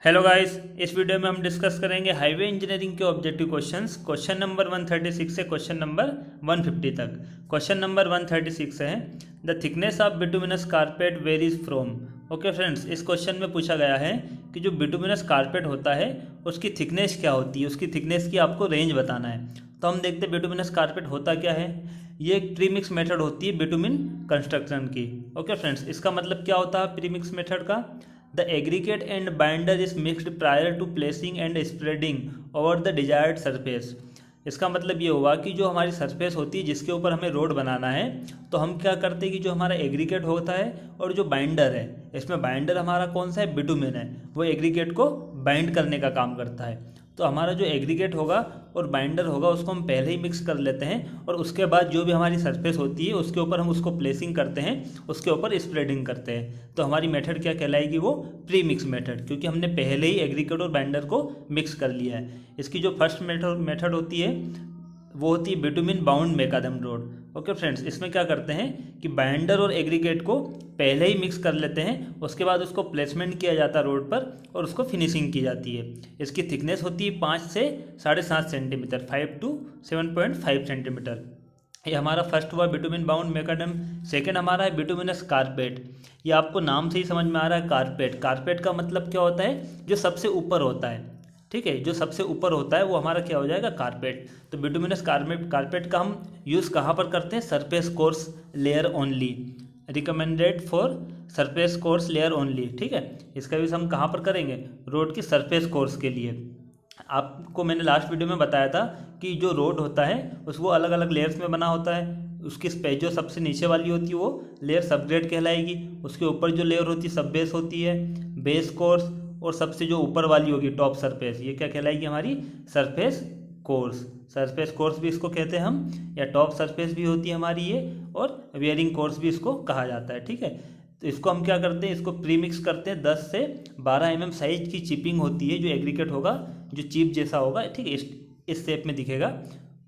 Hello guys, इस video में हम डिस्कस करेंगे हाईवे इंजीनियरिंग के ऑब्जेक्टिव क्वेश्चंस। क्वेश्चन नंबर 136 से क्वेश्चन नंबर 150 तक। क्वेश्चन नंबर 136 है the thickness of bituminous carpet varies from. Okay friends, इस क्वेश्चन में पूछा गया है कि जो बिटुमिनस कारपेट होता है उसकी थिकनेस क्या होती है, उसकी थिकनेस की आपको रेंज बताना है। तो हम देखते हैं बिटुमिनस कारपेट होता क्या है। ये एक प्रीमिक्स मेथड होती है बिटुमिन कंस्ट्रक्शन की। ओके फ्रेंड्स, इसका मतलब क्या होता है प्रीमिक्स मेथड का। The aggregate and binder is mixed prior to placing and spreading over the desired surface। इसका मतलब ये हुआ कि जो हमारी सरफेस होती है जिसके ऊपर हमें रोड बनाना है, तो हम क्या करते हैं कि जो हमारा एग्रीगेट होता है और जो बाइंडर है, इसमें बाइंडर हमारा कौन सा है, बिटुमिन है, वो एग्रीगेट को बाइंड करने का काम करता है। तो हमारा जो एग्रीगेट होगा और बाइंडर होगा उसको हम पहले ही मिक्स कर लेते हैं और उसके बाद जो भी हमारी सरफेस होती है उसके ऊपर हम उसको प्लेसिंग करते हैं, उसके ऊपर स्प्रेडिंग करते हैं। तो हमारी मेथड क्या कहलाएगी, वो प्री मिक्स मेथड, क्योंकि हमने पहले ही एग्रीगेट और बाइंडर को मिक्स कर लिया है। इसकी जो फर्स्ट मेथड होती है वो होती है bitumen bound macadam road. Okay friends, इसमें क्या करते हैं कि बाइंडर और एग्रीगेट को पहले ही मिक्स कर लेते हैं, उसके बाद उसको प्लेसमेंट किया जाता है रोड पर और उसको फिनिशिंग की जाती है। इसकी थिकनेस होती है 5 से 7.5 सेंटीमीटर, 5 to 7.5 सेंटीमीटर। ये हमारा फर्स्ट हुआ बिटुमिन बाउंड मेकाडम। सेकंड हमारा है बिटुमिनस कारपेट। ये आपको नाम से ही समझ में आ रहा है, कारपेट। कारपेट का मतलब क्या होता है, जो सबसे ऊपर होता है। ठीक है, जो सबसे ऊपर होता है वो हमारा क्या हो जाएगा, कारपेट। तो बिटुमिनस कारपेट का हम यूज़ कहाँ पर करते हैं, surface course layer only, recommended for surface course layer only. ठीक है, इसका यूज़ हम कहाँ पर करेंगे, रोड की सरफेस कोर्स के लिए। आपको मैंने लास्ट वीडियो में बताया था कि जो रोड होता है वो अलग अलग लेयर्स में बना होता है। उसकी स्पेस जो सबसे नीचे वाली होती है वो लेयर सबग्रेड कहलाएगी। उसके ऊपर जो लेयर होती है सब बेस होती है, बेस कोर्स। और सबसे जो ऊपर वाली होगी टॉप सरफेस, ये क्या कहलाएगी, हमारी सरफेस कोर्स। सरफेस कोर्स भी इसको कहते हैं हम, या टॉप सरफेस भी होती है हमारी ये, और वेयरिंग कोर्स भी इसको कहा जाता है। ठीक है, तो इसको हम क्या करते हैं, इसको प्रीमिक्स करते हैं। 10 से 12 mm साइज की चिपिंग होती है। जो एग्रीगेट होगा जो चिप जैसा होगा, ठीक है, इस शेप में दिखेगा,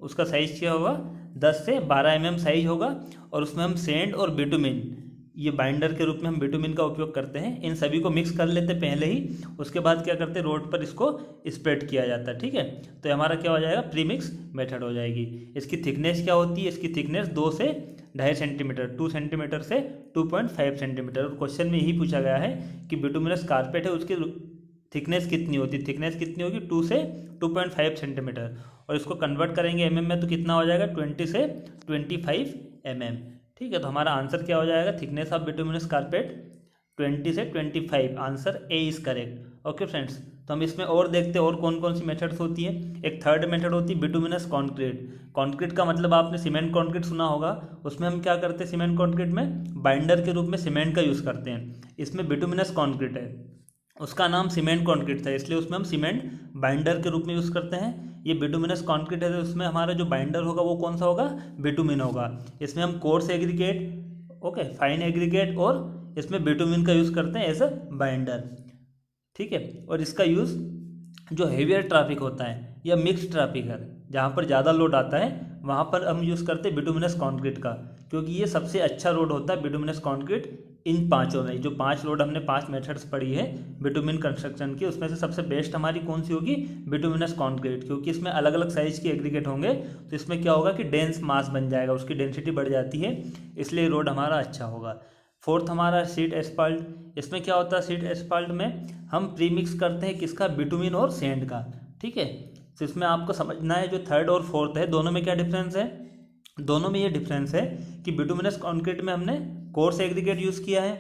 उसका साइज क्या होगा, 10 से 12 mm साइज होगा। और उसमें हम सेंड और बिटुमिन, ये बाइंडर के रूप में हम बिटुमिन का उपयोग करते हैं। इन सभी को मिक्स कर लेते हैं पहले ही, उसके बाद क्या करते हैं, रोड पर इसको स्प्रेड किया जाता है। ठीक है, तो हमारा क्या हो जाएगा, प्रीमिक्स मेथड हो जाएगी। इसकी थिकनेस क्या होती है, इसकी थिकनेस 2 से 2.5 सेंटीमीटर, 2 सेंटीमीटर से 2.5 सेंटीमीटर। और क्वेश्चन में यही पूछा गया है कि बिटुमिनस कारपेट है, उसकी थिकनेस कितनी होती है, थिकनेस कितनी होगी, 2 से 2.5 सेंटीमीटर। और इसको कन्वर्ट करेंगे एमएम में तो कितना हो जाएगा, 20 से 25 mm। ठीक है, तो हमारा आंसर क्या हो जाएगा, थिकनेस ऑफ बिटुमिनस कारपेट 20 से 25। Answer A is correct. Okay friends, तो हम इसमें और देखते हैं और कौन कौन सी मेथड्स होती है। एक थर्ड मेथड होती है बिटुमिनस कॉन्क्रीट। कॉन्क्रीट का मतलब आपने सीमेंट कॉन्क्रीट सुना होगा। उसमें हम क्या करते हैं, सीमेंट कॉन्क्रीट में बाइंडर के रूप में सीमेंट का यूज़ करते हैं। इसमें बिटुमिनस कॉन्क्रीट है, उसका नाम सीमेंट कॉन्क्रीट था, इसलिए उसमें हम सीमेंट बाइंडर के रूप में यूज़ करते हैं। ये बिटुमिनस कॉन्क्रीट है, तो उसमें हमारा जो बाइंडर होगा वो कौन सा होगा, बिटुमिन होगा। इसमें हम coarse aggregate, okay, fine aggregate और इसमें बिटुमिन का यूज़ करते हैं एज अ बाइंडर। ठीक है, और इसका यूज़ जो हेवियर ट्रैफिक होता है या मिक्स ट्रैफिक है, जहाँ पर ज़्यादा लोड आता है वहाँ पर हम यूज़ करते हैं बिटुमिनस कॉन्क्रीट का, क्योंकि ये सबसे अच्छा रोड होता है बिटुमिनस कॉन्क्रीट। इन पांचों में जो 5 रोड हमने 5 मेथड्स पढ़ी है बिटुमिन कंस्ट्रक्शन की, उसमें से सबसे बेस्ट हमारी कौन सी होगी, बिटुमिनस कॉन्क्रीट। क्योंकि इसमें अलग अलग साइज के एग्रीगेट होंगे, तो इसमें क्या होगा कि डेंस मास बन जाएगा, उसकी डेंसिटी बढ़ जाती है, इसलिए रोड हमारा अच्छा होगा। फोर्थ हमारा सीट एस्फाल्ट। इसमें क्या होता है, सीट एस्फाल्ट में हम प्रीमिक्स करते हैं किसका, बिटुमिन और सैंड का। ठीक है, तो इसमें आपको समझना है जो थर्ड और फोर्थ है दोनों में क्या डिफरेंस है। दोनों में ये डिफरेंस है कि बिटुमिनस कॉन्क्रीट में हमने कोर्स एग्रीगेट यूज़ किया है,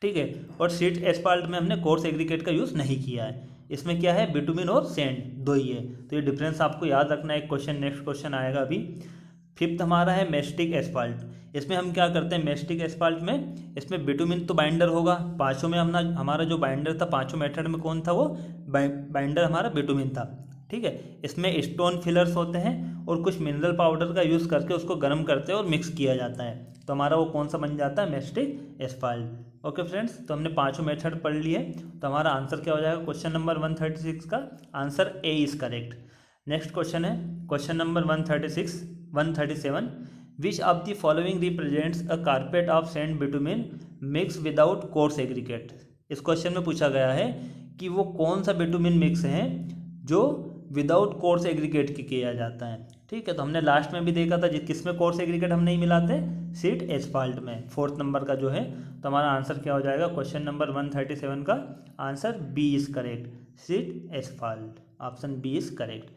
ठीक है, और सीट एस्फाल्ट में हमने कोर्स एग्रीगेट का यूज़ नहीं किया है। इसमें क्या है, बिटुमिन और सैंड दो ही है, तो ये डिफरेंस आपको याद रखना है। एक क्वेश्चन, नेक्स्ट क्वेश्चन आएगा अभी। फिफ्थ हमारा है मेस्टिक एस्फाल्ट। इसमें हम क्या करते हैं, मेस्टिक एस्फाल्ट में इसमें बिटुमिन तो बाइंडर होगा, पाँचों में हमारा जो बाइंडर था, पाँचों मेथड में कौन था, वो बाइंडर हमारा बिटुमिन था। ठीक है, इसमें स्टोन फिलर्स होते हैं और कुछ मिनरल पाउडर का यूज़ करके उसको गर्म करते हैं और मिक्स किया जाता है, तो हमारा वो कौन सा बन जाता है, मेस्टिक एस्फाल्ट। ओके फ्रेंड्स, तो हमने पांचों मेथड पढ़ लिए, तो हमारा आंसर क्या हो जाएगा, क्वेश्चन नंबर 136 का answer A is correct. Next question है question number 137। Which of the following represents a carpet of sand bitumen mix without coarse aggregate. इस क्वेश्चन में पूछा गया है कि वो कौन सा बिटुमिन मिक्स है जो विदाउट कोर्स एग्रीगेट की किया जाता है। ठीक है, तो हमने लास्ट में भी देखा था किस में कोर्स एग्रीगेट हम नहीं मिलाते, सीट एस्फाल्ट में, 4th नंबर का जो है। तो हमारा आंसर क्या हो जाएगा, क्वेश्चन नंबर 137 का answer B is correct, sheet asphalt, option B is correct.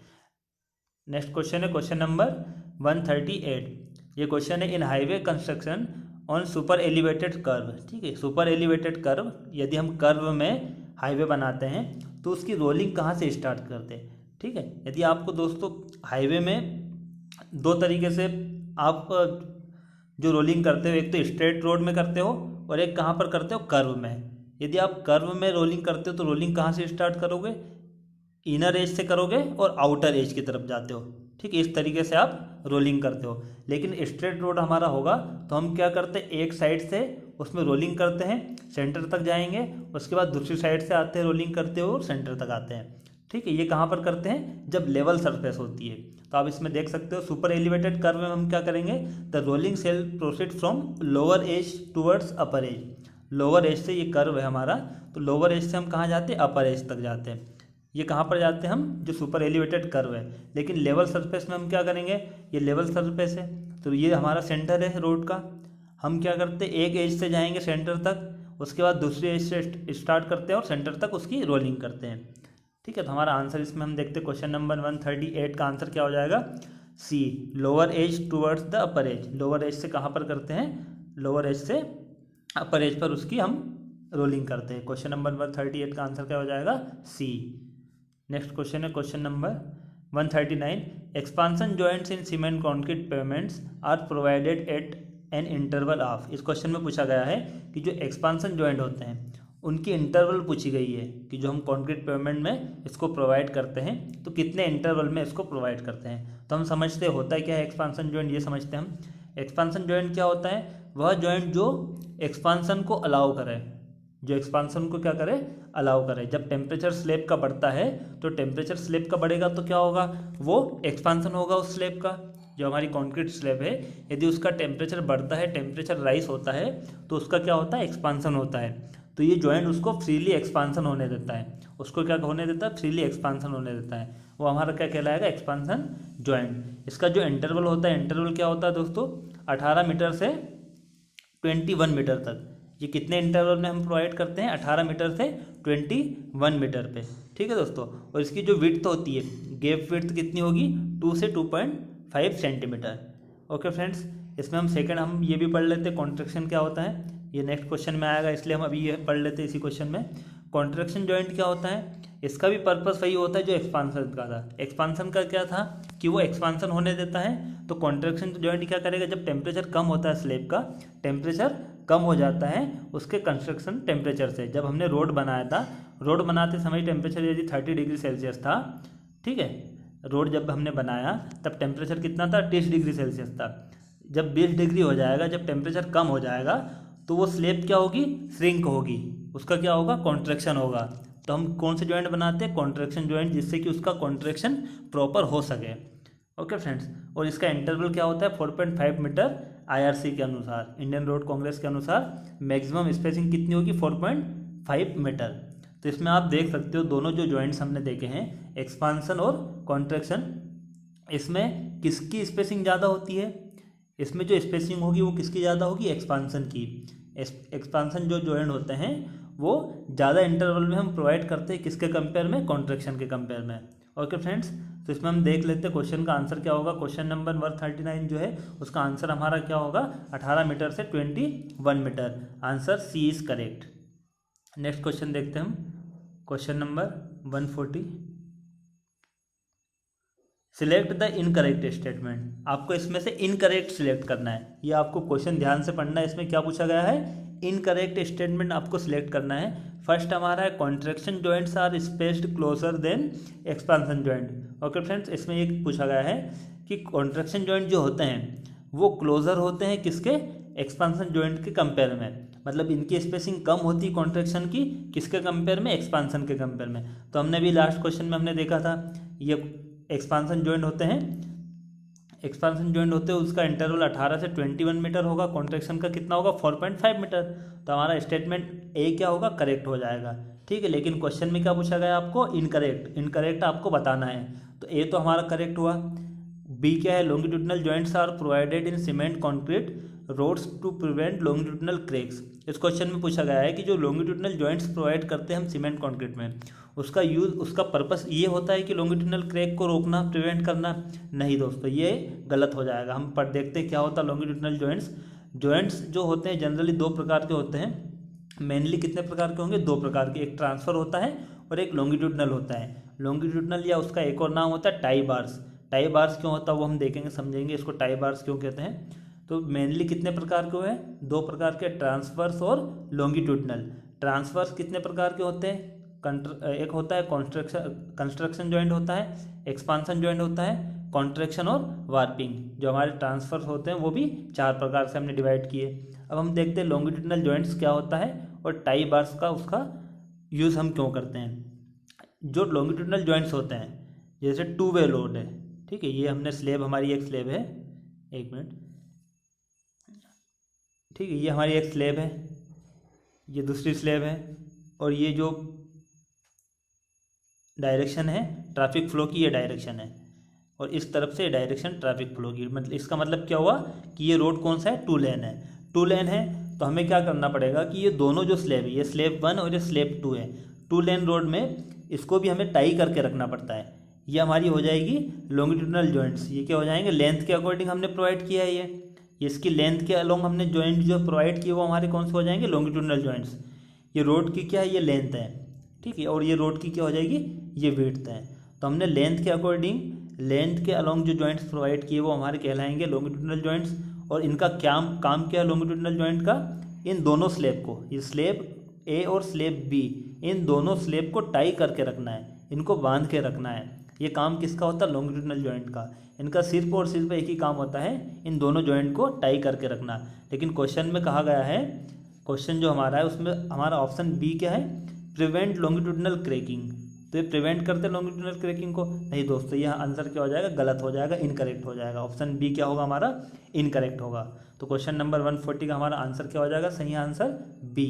Next question है क्वेश्चन नंबर 138। ये क्वेश्चन है in highway construction on super elevated curve. ठीक है, सुपर एलिवेटेड कर्व, यदि हम कर्व में हाईवे बनाते हैं तो उसकी रोलिंग कहाँ से स्टार्ट करते हैं। ठीक है, यदि आपको दोस्तों हाईवे में दो तरीके से आप जो रोलिंग करते हो, एक तो स्ट्रेट रोड में करते हो और एक कहाँ पर करते हो, कर्व में। यदि आप कर्व में रोलिंग करते हो तो रोलिंग कहाँ से स्टार्ट करोगे, इनर एज से करोगे और आउटर एज की तरफ जाते हो। ठीक है, इस तरीके से आप रोलिंग करते हो। लेकिन स्ट्रेट रोड हमारा होगा तो हम क्या करते हैं, एक साइड से उसमें रोलिंग करते हैं, सेंटर तक जाएंगे, उसके बाद दूसरी साइड से आते हैं रोलिंग करते हो और सेंटर तक आते हैं। ठीक है, ये कहाँ पर करते हैं, जब लेवल सरफेस होती है। तो आप इसमें देख सकते हो सुपर एलिवेटेड कर्व में हम क्या करेंगे, the rolling shall proceed from lower edge towards upper edge. Lower edge से ये कर्व है हमारा, तो लोअर एज से हम कहाँ जाते हैं, अपर एज तक जाते हैं। ये कहाँ पर जाते हैं हम, जो सुपर एलिवेटेड कर्व है। लेकिन लेवल सरफेस में हम क्या करेंगे, ये लेवल सरफेस है तो ये हमारा सेंटर है रोड का। हम क्या करते हैं, एक एज से जाएंगे सेंटर तक, उसके बाद दूसरी एज से स्टार्ट करते हैं और सेंटर तक उसकी रोलिंग करते हैं। ठीक है, तो हमारा आंसर इसमें हम देखते हैं क्वेश्चन नंबर 138 का आंसर क्या हो जाएगा, C, lower edge towards the upper edge. Lower edge से कहाँ पर करते हैं, लोअर एज से अपर एज पर उसकी हम रोलिंग करते हैं। क्वेश्चन नंबर 138 का आंसर क्या हो जाएगा, सी। नेक्स्ट क्वेश्चन है question number 139। Expansion joints in cement concrete pavements are provided at an interval of. इस क्वेश्चन में पूछा गया है कि जो एक्सपांसन जॉइंट होते हैं उनकी इंटरवल पूछी गई है कि जो हम कॉन्क्रीट पेवमेंट में इसको प्रोवाइड करते हैं तो कितने इंटरवल में इसको प्रोवाइड करते हैं। तो हम समझते होता है क्या है एक्सपांसन जॉइंट, ये समझते हैं हम। एक्सपांसन जॉइंट क्या होता है, वह जॉइंट जो एक्सपांसन को अलाउ करे, जो एक्सपांसन को क्या करे, अलाउ करे। जब टेम्परेचर स्लैब का बढ़ता है तो टेम्परेचर स्लैब का बढ़ेगा तो क्या होगा, वो एक्सपांसन होगा उस स्लैब का। जो हमारी कंक्रीट स्लैब है, यदि उसका टेम्परेचर बढ़ता है, टेम्परेचर राइज होता है तो उसका क्या होता है, एक्सपांसन होता है। तो ये जॉइंट उसको फ्रीली एक्सपांसन होने देता है, उसको क्या होने देता है, फ्रीली एक्सपांसन होने देता है। वो हमारा क्या कहलाएगा, एक्सपांसन जॉइंट। इसका जो इंटरवल होता है, इंटरवल क्या होता है दोस्तों, 18 मीटर से 21 मीटर तक। ये कितने इंटरवल में हम प्रोवाइड करते हैं, 18 मीटर से 21 मीटर पे। ठीक है दोस्तों, और इसकी जो विड्थ होती है, गैप विड्थ कितनी होगी, 2 से 2.5 सेंटीमीटर। ओके फ्रेंड्स, इसमें हम ये भी पढ़ लेते हैं कॉन्ट्रैक्शन क्या होता है। ये नेक्स्ट क्वेश्चन में आएगा, इसलिए हम अभी ये पढ़ लेते हैं इसी क्वेश्चन में। कॉन्ट्रैक्शन जॉइंट क्या होता है, इसका भी पर्पस वही होता है जो एक्सपांसन का था। एक्सपांसन का क्या था कि वो एक्सपांसन होने देता है, तो कॉन्ट्रैक्शन जॉइंट क्या करेगा, जब टेम्परेचर कम होता है स्लैब का, टेम्परेचर कम हो जाता है उसके कंस्ट्रक्शन टेम्परेचर से। जब हमने रोड बनाया था, रोड बनाते समय टेम्परेचर यदि 30 डिग्री सेल्सियस था, ठीक है, रोड जब हमने बनाया तब टेम्परेचर कितना था, 30 डिग्री सेल्सियस था। जब 20 डिग्री हो जाएगा, जब टेम्परेचर कम हो जाएगा तो वो स्लैब क्या होगी, श्रिंक होगी, उसका क्या होगा, कॉन्ट्रैक्शन होगा। तो हम कौन से जॉइंट बनाते हैं, कॉन्ट्रैक्शन जॉइंट, जिससे कि उसका कॉन्ट्रैक्शन प्रॉपर हो सके। ओके फ्रेंड्स, और इसका इंटरवल क्या होता है, 4.5 मीटर। IRC के अनुसार, इंडियन रोड कांग्रेस के अनुसार मैक्सिमम स्पेसिंग कितनी होगी, 4.5 मीटर। तो इसमें आप देख सकते हो दोनों जो जॉइंट्स हमने देखे हैं, एक्सपांसन और कॉन्ट्रैक्शन, इसमें किसकी स्पेसिंग ज़्यादा होती है, इसमें जो स्पेसिंग होगी वो किसकी ज़्यादा होगी, एक्सपांसन की। एक्सपांसन जो जॉइंट होते हैं वो ज़्यादा इंटरवल में हम प्रोवाइड करते हैं, किसके कंपेयर में, कॉन्ट्रैक्शन के कंपेयर में। ओके फ्रेंड्स, तो इसमें हम देख लेते हैं क्वेश्चन का आंसर क्या होगा। क्वेश्चन नंबर 139 जो है उसका आंसर हमारा क्या होगा, 18 मीटर से 21 metre. Answer C is correct. Next question देखते हैं हम, question number 140। Select the incorrect statement. आपको इसमें से इनकरेक्ट सिलेक्ट करना है, ये आपको क्वेश्चन ध्यान से पढ़ना है। इसमें क्या पूछा गया है, इनकरेक्ट स्टेटमेंट आपको सिलेक्ट करना है। फर्स्ट हमारा है contraction joints are spaced closer than expansion joint. Okay friends, इसमें ये पूछा गया है कि कॉन्ट्रैक्शन जॉइंट जो होते हैं वो क्लोजर होते हैं किसके, एक्सपांसन जॉइंट के कंपेयर में। मतलब इनकी स्पेसिंग कम होती है कॉन्ट्रैक्शन की, किसके कंपेयर में, एक्सपांसन के कंपेयर में। तो हमने भी लास्ट क्वेश्चन में हमने देखा था, ये एक्सपांसन जॉइंट होते हैं, एक्सपांसन जॉइंट होते हैं उसका इंटरवल 18 से 21 मीटर होगा, कॉन्ट्रैक्शन का कितना होगा, 4.5 मीटर। तो हमारा स्टेटमेंट ए क्या होगा, करेक्ट हो जाएगा। ठीक है, लेकिन क्वेश्चन में क्या पूछा गया आपको, इनकरेक्ट आपको बताना है। तो ए तो हमारा करेक्ट हुआ। बी क्या है, longitudinal joints are provided in cement concrete roads to prevent longitudinal cracks. इस क्वेश्चन में पूछा गया है कि जो लॉन्गिट्यूडनल जॉइंट्स प्रोवाइड करते हैं हम सीमेंट कॉन्क्रीट में, उसका यूज, उसका पर्पस ये होता है कि लॉन्गिट्यूडनल क्रैक को रोकना, प्रिवेंट करना। नहीं दोस्तों, ये गलत हो जाएगा। हम पर देखते हैं क्या होता है लॉन्गिट्यूडनल जॉइंट्स जो होते हैं जनरली दो प्रकार के होते हैं। मेनली कितने प्रकार के होंगे, दो प्रकार के, एक ट्रांसफर होता है और एक लॉन्गिट्यूडनल होता है। लॉन्गिट्यूडनल या उसका एक और नाम होता है टाई बार्स। टाई बार्स क्यों होता है वो हम देखेंगे, समझेंगे इसको टाई बार्स क्यों कहते हैं। तो मेनली कितने प्रकार के हुए, दो प्रकार के, ट्रांसवर्स और लॉन्गिट्यूडनल। ट्रांसवर्स कितने प्रकार के होते हैं, एक होता है कंस्ट्रक्शन जॉइंट होता है, एक्सपांसन जॉइंट होता है, कॉन्ट्रैक्शन और वार्पिंग। जो हमारे ट्रांसफर्स होते हैं वो भी चार प्रकार से हमने डिवाइड किए। अब हम देखते हैं लॉन्गिट्यूडनल जॉइंट्स क्या होता है और टाई बार्स का उसका यूज़ हम क्यों करते हैं। जो लॉन्गिट्यूडनल जॉइंट्स होते हैं, जैसे टू वे लोड है, ठीक है, ये हमने स्लेब, हमारी एक स्लेब है, एक मिनट, ठीक है, ये हमारी एक स्लेब है, ये दूसरी स्लेब है, और ये जो डायरेक्शन है ट्रैफिक फ्लो की, ये डायरेक्शन है, और इस तरफ से डायरेक्शन ट्रैफिक फ्लो की। मतलब इसका मतलब क्या हुआ कि ये रोड कौन सा है, टू लेन है। टू लेन है तो हमें क्या करना पड़ेगा कि ये दोनों जो स्लेब है, ये स्लेब 1 और ये स्लेब 2 है, टू लेन रोड में इसको भी हमें टाई करके रखना पड़ता है। ये हमारी हो जाएगी लॉन्गिट्यूडनल जॉइंट्स। ये क्या हो जाएंगे, लेंथ के अकॉर्डिंग हमने प्रोवाइड किया है ये इसकी लेंथ के अलोंग हमने जॉइंट जो प्रोवाइड किए वो हमारे कौन से हो जाएंगे, लॉन्गिट्यूडनल जॉइंट्स। ये रोड की क्या है, ये लेंथ है, ठीक है, और ये रोड की क्या हो जाएगी, ये विड्थ है। तो हमने लेंथ के अकॉर्डिंग, लेंथ के अलोंग जो जॉइंट्स प्रोवाइड किए वो हमारे कहलाएंगे लॉन्गिट्यूडनल जॉइंट्स। और इनका क्या काम क्या है लॉन्गिट्यूडनल जॉइंट का, इन दोनों स्लेब को, ये स्लेब ए और स्लेब बी, इन दोनों स्लेब को टाई करके रखना है, इनको बांध के रखना है। ये काम किसका होता है, लॉन्गिट्यूडनल जॉइंट का। इनका सिर्फ और सिर्फ एक ही काम होता है, इन दोनों जॉइंट को टाई करके रखना। लेकिन क्वेश्चन में कहा गया है, क्वेश्चन जो हमारा है उसमें हमारा ऑप्शन बी क्या है, प्रिवेंट लॉन्गिट्यूडनल क्रैकिंग। तो ये प्रिवेंट करते लॉन्गिट्यूडनल क्रैकिंग को, नहीं दोस्तों, यह आंसर क्या हो जाएगा, गलत हो जाएगा, इनकरेक्ट हो जाएगा। ऑप्शन बी क्या होगा हमारा, इनकरेक्ट होगा। तो क्वेश्चन नंबर 140 का हमारा आंसर क्या हो जाएगा, सही आंसर बी।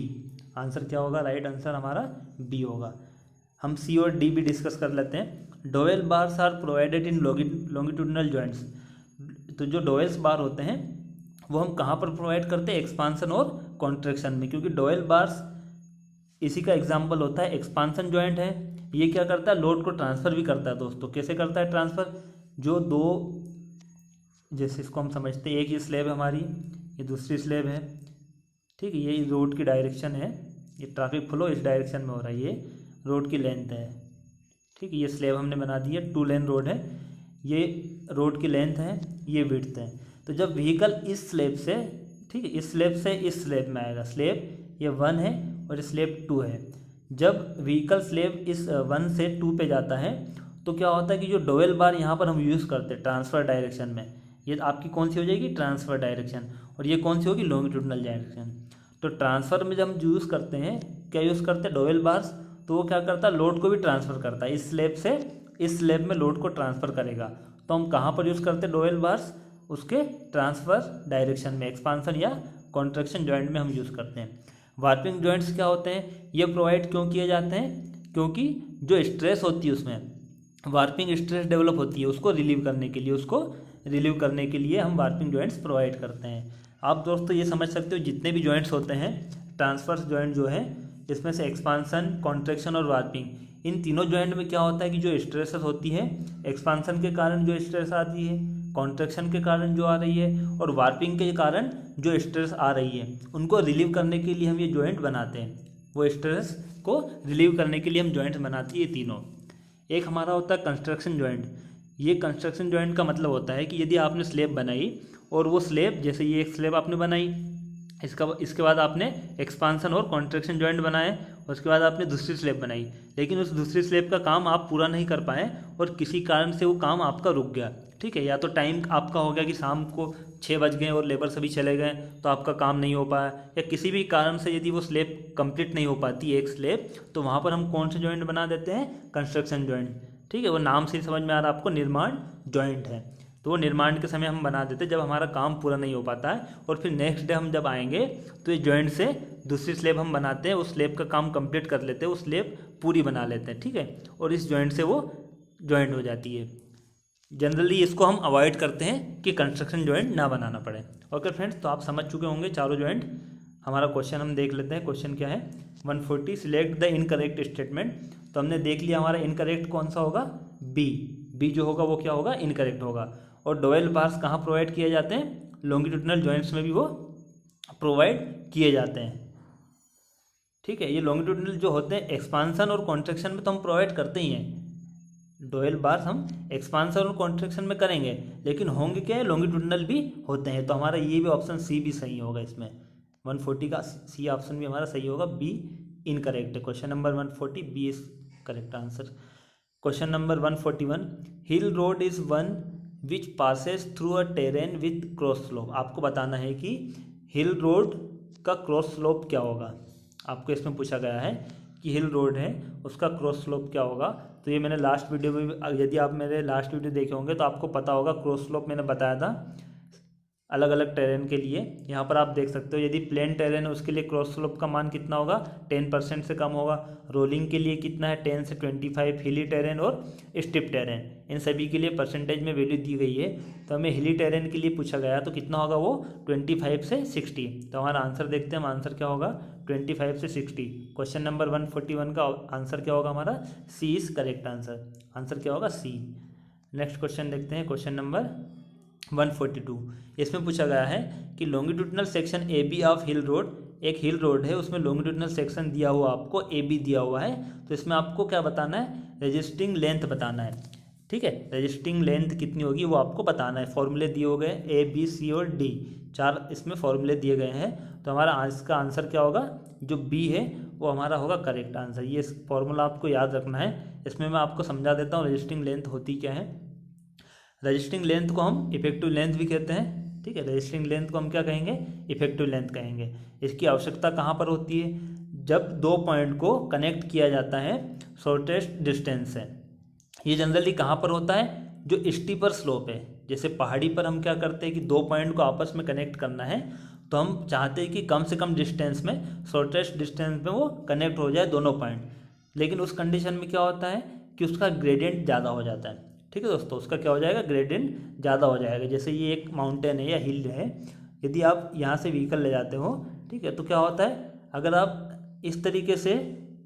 आंसर क्या होगा, राइट आंसर हमारा बी होगा। हम सी और डी भी डिस्कस कर लेते हैं। Dowel bars are provided in longitudinal joints. तो जो डोवेल्स बार होते हैं वो हम कहाँ पर प्रोवाइड करते हैं, एक्सपांसन और कॉन्ट्रैक्शन में। क्योंकि डोवेल बार्स इसी का एग्जाम्पल होता है। एक्सपांसन जॉइंट है, ये क्या करता है, लोड को ट्रांसफ़र भी करता है दोस्तों। कैसे करता है ट्रांसफ़र, जो दो, जैसे इसको हम समझते हैं, एक ये स्लेब है हमारी, ये दूसरी स्लेब है, ठीक है, ये रोड की डायरेक्शन है, ये ट्रैफिक फ्लो इस डायरेक्शन में हो रहा है, ये रोड की लेंथ है, ठीक है, ये स्लेब हमने बना दी है, टू लेन रोड है, ये रोड की लेंथ है, ये विड्थ है। तो जब व्हीकल इस स्लेब से, ठीक है, इस स्लेब से इस स्लेब में आएगा, स्लेब ये 1 है और स्लेब 2 है, जब व्हीकल स्लेब इस 1 से 2 पे जाता है तो क्या होता है कि जो डोवेल बार यहाँ पर हम यूज़ करते हैं ट्रांसफ़र डायरेक्शन में, ये आपकी कौन सी हो जाएगी, ट्रांसफ़र डायरेक्शन, और ये कौन सी होगी, लॉन्गिट्यूडनल डायरेक्शन। तो ट्रांसफ़र में जब हम यूज़ करते हैं, क्या यूज़ करते हैं, डोवेल बार्स, तो वो क्या करता है, लोड को भी ट्रांसफ़र करता है, इस स्लेब से इस स्लेब में लोड को ट्रांसफ़र करेगा। तो हम कहाँ पर यूज़ करते हैं डोवेल बार्स, उसके ट्रांसफ़र डायरेक्शन में, एक्सपांसन या कॉन्ट्रैक्शन जॉइंट में हम यूज़ करते हैं। वार्पिंग जॉइंट्स क्या होते हैं, ये प्रोवाइड क्यों किए जाते हैं, क्योंकि जो स्ट्रेस होती है उसमें, वार्पिंग स्ट्रेस डेवलप होती है, उसको रिलीव करने के लिए हम वार्पिंग जॉइंट्स प्रोवाइड करते हैं। आप दोस्तों ये समझ सकते हो, जितने भी जॉइंट्स होते हैं, ट्रांसफर्स जॉइंट जो है, इसमें से एक्सपांसन, कॉन्ट्रैक्शन और वार्पिंग, इन तीनों जॉइंट में क्या होता है कि जो स्ट्रेसेस होती है, एक्सपांसन के कारण जो स्ट्रेस आती है, कॉन्ट्रैक्शन के कारण जो आ रही है, और वार्पिंग के कारण जो स्ट्रेस आ रही है, उनको रिलीव करने के लिए हम ये जॉइंट बनाते हैं। वो स्ट्रेस को रिलीव करने के लिए हम जॉइंट्स बनाती है ये तीनों। एक हमारा होता है कंस्ट्रक्शन जॉइंट। ये कंस्ट्रक्शन जॉइंट का मतलब होता है कि यदि आपने स्लेब बनाई और वो स्लेब, जैसे ये एक स्लेब आपने बनाई, इसके बाद आपने एक्सपांसन और कॉन्ट्रैक्शन जॉइंट बनाए, उसके बाद आपने दूसरी स्लेब बनाई, लेकिन उस दूसरी स्लेब का काम आप पूरा नहीं कर पाए और किसी कारण से वो काम आपका रुक गया, ठीक है, या तो टाइम आपका हो गया कि शाम को 6 बज गए और लेबर सभी चले गए तो आपका काम नहीं हो पाया, या किसी भी कारण से यदि वो स्लेब कंप्लीट नहीं हो पाती एक स्लेब, तो वहाँ पर हम कौन से जॉइंट बना देते हैं, कंस्ट्रक्शन जॉइंट, ठीक है, वो नाम से ही समझ में आ रहा है आपको, निर्माण जॉइंट है। तो वो निर्माण के समय हम बना देते जब हमारा काम पूरा नहीं हो पाता है, और फिर नेक्स्ट डे हम जब आएंगे तो ये जॉइंट से दूसरी स्लेब हम बनाते हैं, उस स्लेब का काम कंप्लीट कर लेते हैं, उस स्लेब पूरी बना लेते हैं, ठीक है, और इस जॉइंट से वो जॉइंट हो जाती है। जनरली इसको हम अवॉइड करते हैं कि कंस्ट्रक्शन जॉइंट ना बनाना पड़े। ओके फ्रेंड्स, तो आप समझ चुके होंगे चारों जॉइंट। हमारा क्वेश्चन हम देख लेते हैं। क्वेश्चन क्या है, 140 सिलेक्ट द इनकरेक्ट स्टेटमेंट। तो हमने देख लिया हमारा इनकरेक्ट कौन सा होगा, बी जो होगा वो क्या होगा, इनकरेक्ट होगा। और डोवेल बार्स कहाँ प्रोवाइड किए जाते हैं, लॉन्गिट्यूडिनल जॉइंट्स में भी वो प्रोवाइड किए जाते हैं, ठीक है। ये लॉन्गिट्यूडिनल जो होते हैं एक्सपांसन और कॉन्ट्रैक्शन में तो हम प्रोवाइड करते ही हैं, डोवेल बार्स हम एक्सपांसन और कॉन्ट्रैक्शन में करेंगे, लेकिन होंगे क्या है, लॉन्गिट्यूडिनल भी होते हैं। तो हमारा ये भी ऑप्शन सी भी सही होगा इसमें, 140 का सी ऑप्शन भी हमारा सही होगा, बी इनकरेक्ट है। Question number 140 B is correct answer. Question number 141, hill road is one which passes through a terrain with cross slope. आपको बताना है कि हिल रोड का क्रॉस स्लोप क्या होगा। आपको इसमें पूछा गया है कि हिल रोड है उसका क्रॉस स्लोप क्या होगा। तो ये मैंने लास्ट वीडियो में, यदि आप मेरे लास्ट वीडियो देखे होंगे तो आपको पता होगा, क्रॉस स्लोप मैंने बताया था अलग अलग टेरेन के लिए। यहाँ पर आप देख सकते हो, यदि प्लेन टेरेन है उसके लिए क्रॉस स्लोप का मान कितना होगा, 10% से कम होगा। रोलिंग के लिए कितना है, 10 से 25। हिली टेरेन और स्टिप टेरेन, इन सभी के लिए परसेंटेज में वैल्यू दी गई है। तो हमें हिली टेरेन के लिए पूछा गया तो कितना होगा वो 25 से 60। तो हमारा आंसर देखते हैं, हम आंसर क्या होगा 25 से 60। क्वेश्चन नंबर 141 का आंसर क्या होगा हमारा, सी इज करेक्ट आंसर। आंसर क्या होगा, सी। नेक्स्ट क्वेश्चन देखते हैं, क्वेश्चन नंबर 142। इसमें पूछा गया है कि longitudinal section A B of hill road, एक हिल रोड है उसमें लॉन्गिट्यूडिनल सेक्शन दिया हुआ आपको ए बी दिया हुआ है। तो इसमें आपको क्या बताना है, रजिस्टिंग लेंथ बताना है, ठीक है। रजिस्टिंग लेंथ कितनी होगी वो आपको बताना है। फॉर्मूले दिए हो गए ए बी सी और डी, 4 इसमें फॉर्मूले दिए गए हैं। तो हमारा इसका आंसर क्या होगा, जो बी है वो हमारा होगा करेक्ट आंसर। ये फॉर्मूला आपको याद रखना है। इसमें मैं आपको समझा देता हूँ रजिस्टिंग लेंथ होती क्या है। रजिस्टिंग लेंथ को हम इफेक्टिव लेंथ भी कहते हैं, ठीक है। रजिस्टिंग लेंथ को हम क्या कहेंगे, इफेक्टिव लेंथ कहेंगे। इसकी आवश्यकता कहाँ पर होती है, जब दो पॉइंट को कनेक्ट किया जाता है शॉर्टेस्ट डिस्टेंस से। ये जनरली कहाँ पर होता है, जो स्टीपर स्लोप है। जैसे पहाड़ी पर हम क्या करते हैं कि दो पॉइंट को आपस में कनेक्ट करना है, तो हम चाहते हैं कि कम से कम डिस्टेंस में, शॉर्टेस्ट डिस्टेंस में वो कनेक्ट हो जाए दोनों पॉइंट। लेकिन उस कंडीशन में क्या होता है कि उसका ग्रेडियंट ज़्यादा हो जाता है, ठीक है दोस्तों। उसका क्या हो जाएगा, ग्रेडियंट ज़्यादा हो जाएगा। जैसे ये एक माउंटेन है या हिल है, यदि आप यहाँ से व्हीकल ले जाते हो, ठीक है, तो क्या होता है, अगर आप इस तरीके से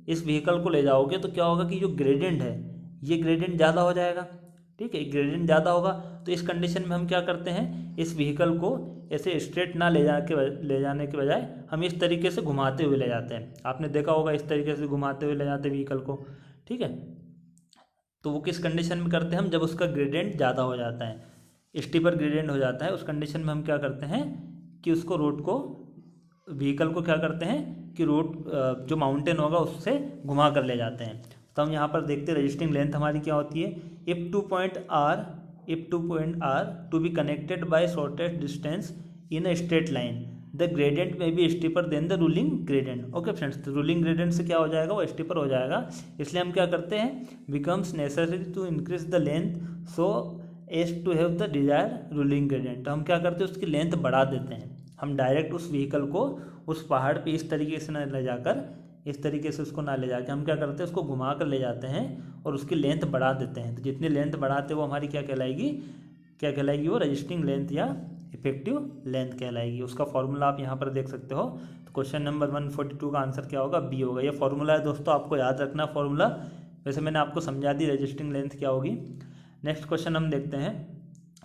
इस व्हीकल को ले जाओगे तो क्या होगा कि जो ग्रेडियंट है ये ग्रेडियंट ज़्यादा हो जाएगा, ठीक है। ग्रेडियंट ज़्यादा होगा तो इस कंडीशन में हम क्या करते हैं, इस व्हीकल को ऐसे स्ट्रेट ना ले जाने के बजाय हम इस तरीके से घुमाते हुए ले जाते हैं। आपने देखा होगा इस तरीके से घुमाते हुए ले जाते हैं व्हीकल को, ठीक है। तो वो किस कंडीशन में करते हैं हम, जब उसका ग्रेडियंट ज़्यादा हो जाता है, स्टीपर ग्रेडियंट हो जाता है, उस कंडीशन में हम क्या करते हैं कि उसको रोड को, व्हीकल को क्या करते हैं कि रोड जो माउंटेन होगा उससे घुमा कर ले जाते हैं। तो हम यहाँ पर देखते हैं रजिस्टिंग लेंथ हमारी क्या होती है, if two point are to be connected by shortest distance in a straight line, the gradient may be steeper than the ruling gradient. Okay friends, तो रूलिंग ग्रेडियंट से क्या हो जाएगा, वो स्टीपर हो जाएगा। इसलिए हम क्या करते हैं, becomes necessary to increase the length so as to have the desire ruling gradient. तो हम क्या करते हैं, उसकी लेंथ बढ़ा देते हैं। हम डायरेक्ट उस व्हीकल को उस पहाड़ पे इस तरीके से ना ले जाकर, इस तरीके से उसको ना ले जाकर हम क्या करते हैं, उसको घुमा कर ले जाते हैं और उसकी लेंथ बढ़ा देते हैं। तो जितनी लेंथ बढ़ाते हैं वो हमारी क्या कहलाएगी, वो रजिस्टिंग लेंथ या इफेक्टिव लेंथ कहलाएगी। उसका फॉर्मूला आप यहाँ पर देख सकते हो। तो क्वेश्चन नंबर 142 का आंसर क्या होगा, बी होगा। ये फॉर्मूला है दोस्तों, आपको याद रखना फॉर्मूला। वैसे मैंने आपको समझा दी रजिस्टिंग लेंथ क्या होगी। नेक्स्ट क्वेश्चन हम देखते हैं,